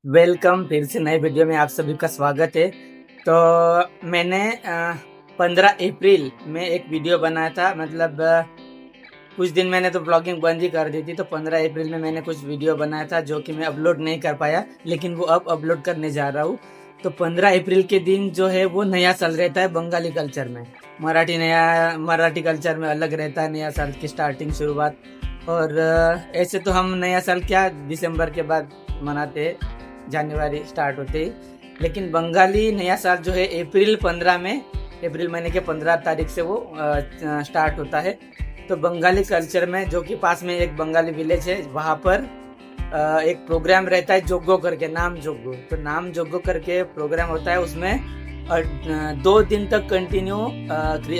Welcome फिर से नए वीडियो में आप सभी का स्वागत है। तो मैंने 15 अप्रैल में एक वीडियो बनाया था। मतलब कुछ दिन मैंने तो ब्लॉगिंग बंद ही कर दी थी। तो 15 अप्रैल में मैंने कुछ वीडियो बनाया था जो कि मैं अपलोड नहीं कर पाया, लेकिन वो अब अपलोड करने जा रहा हूँ। तो 15 अप्रैल के दिन जो है वो नया साल रहता है बंगाली कल्चर में। मराठी कल्चर में अलग रहता है नया साल की स्टार्टिंग शुरुआत। और ऐसे तो हम नया साल क्या दिसंबर के बाद मनाते हैं, जनवरी स्टार्ट होते ही। लेकिन बंगाली नया साल जो है अप्रैल महीने के 15 तारीख से वो स्टार्ट होता है। तो बंगाली कल्चर में, जो कि पास में एक बंगाली विलेज है, वहाँ पर एक प्रोग्राम रहता है जोग्गो करके, नाम जोग्गो। तो नाम जोग्गो करके प्रोग्राम होता है। उसमें 2 दिन तक कंटिन्यू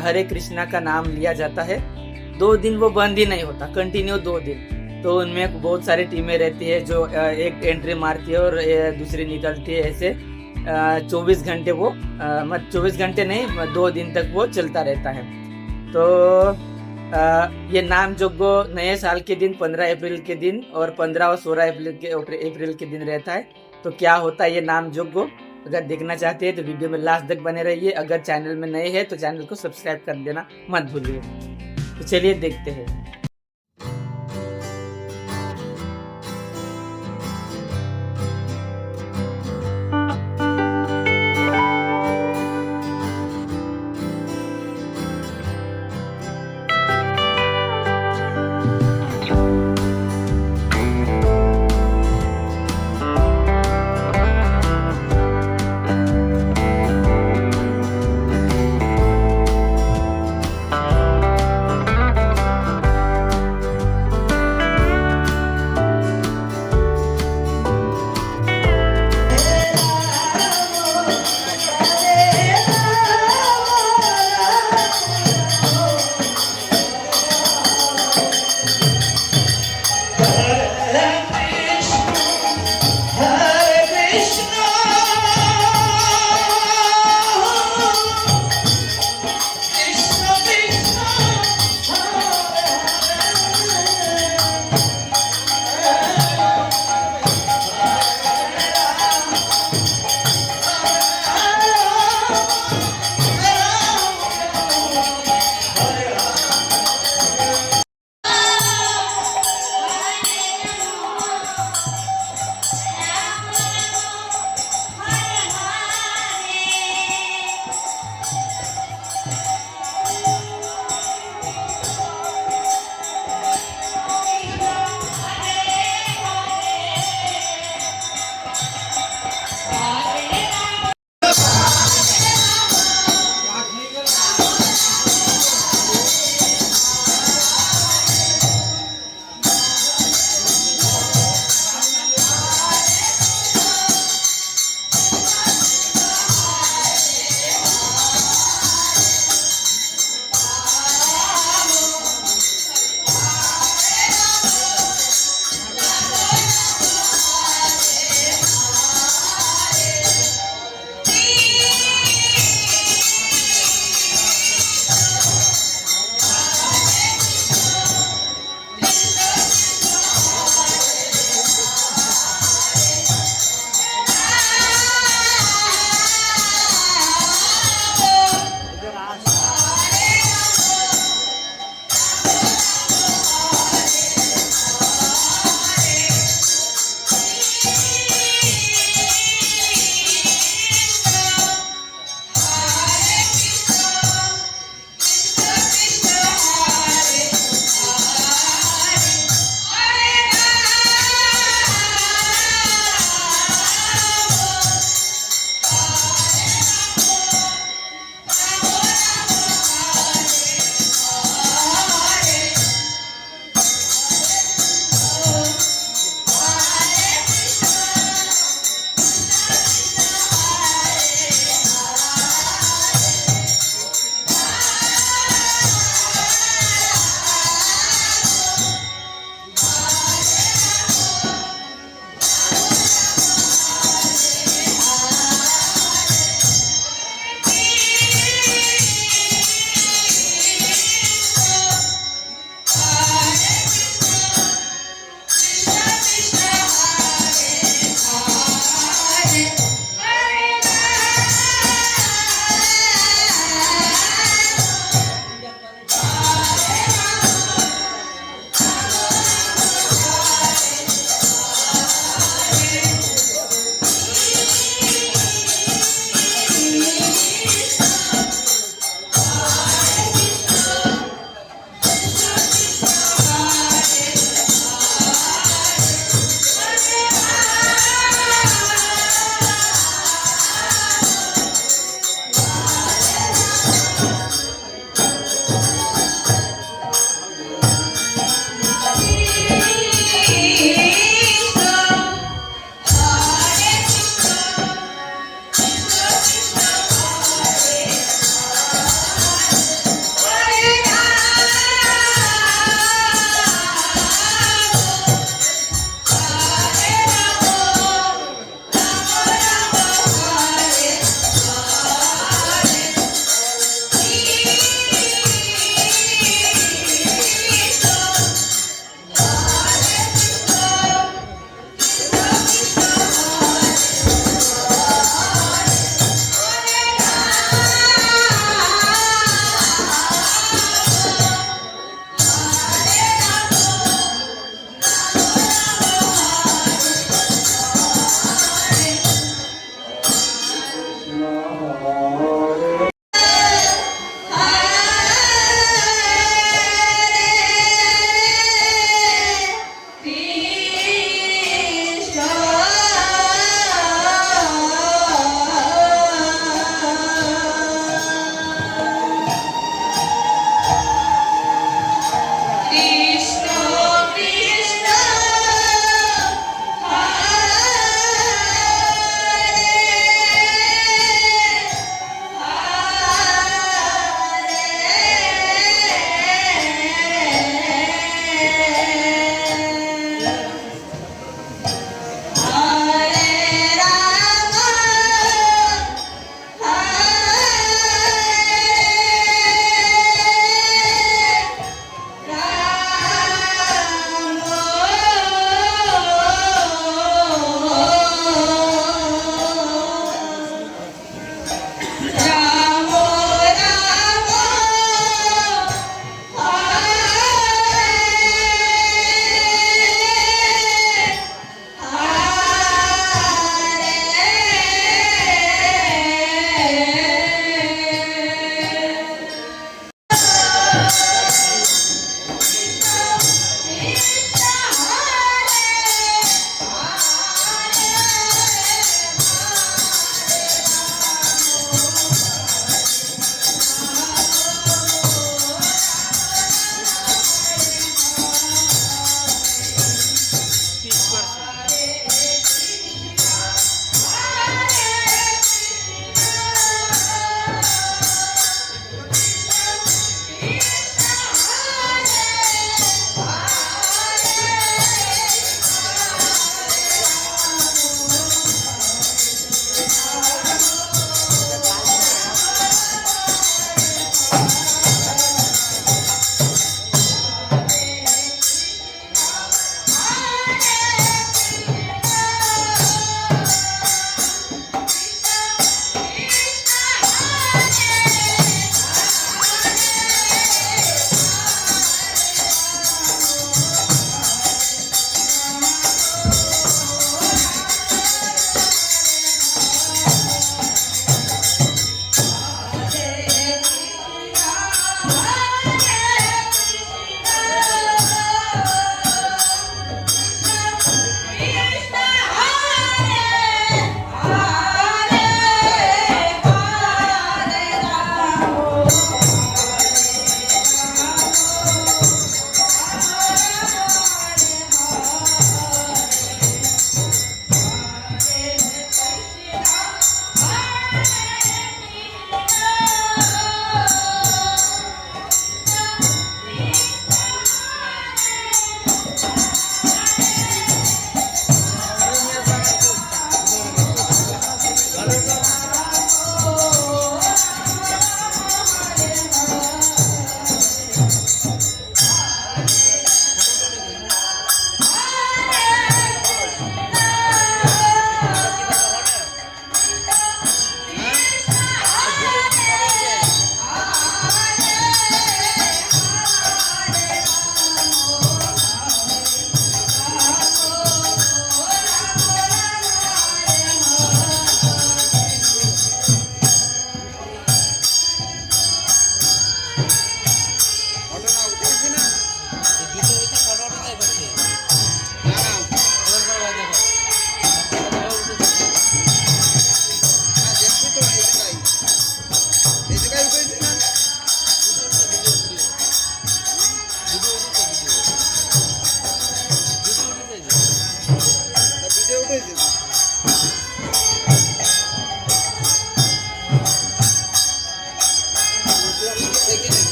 हरे कृष्णा का नाम लिया जाता है। 2 दिन वो बंद ही नहीं होता, कंटिन्यू 2 दिन। तो उनमें बहुत सारी टीमें रहती है जो एक एंट्री मारती है और दूसरी निकलती है। ऐसे 24 घंटे वो 24 घंटे नहीं, 2 दिन तक वो चलता रहता है। तो ये नाम जोग्गो नए साल के दिन 15 अप्रैल के दिन और 15 और 16 अप्रैल के दिन रहता है। तो क्या होता है ये नाम जोग्गो, अगर देखना चाहते हैं तो वीडियो में लास्ट तक बने रहिए। अगर चैनल में नए हैं तो चैनल को सब्सक्राइब कर देना मत भूलिए। तो चलिए देखते हैं।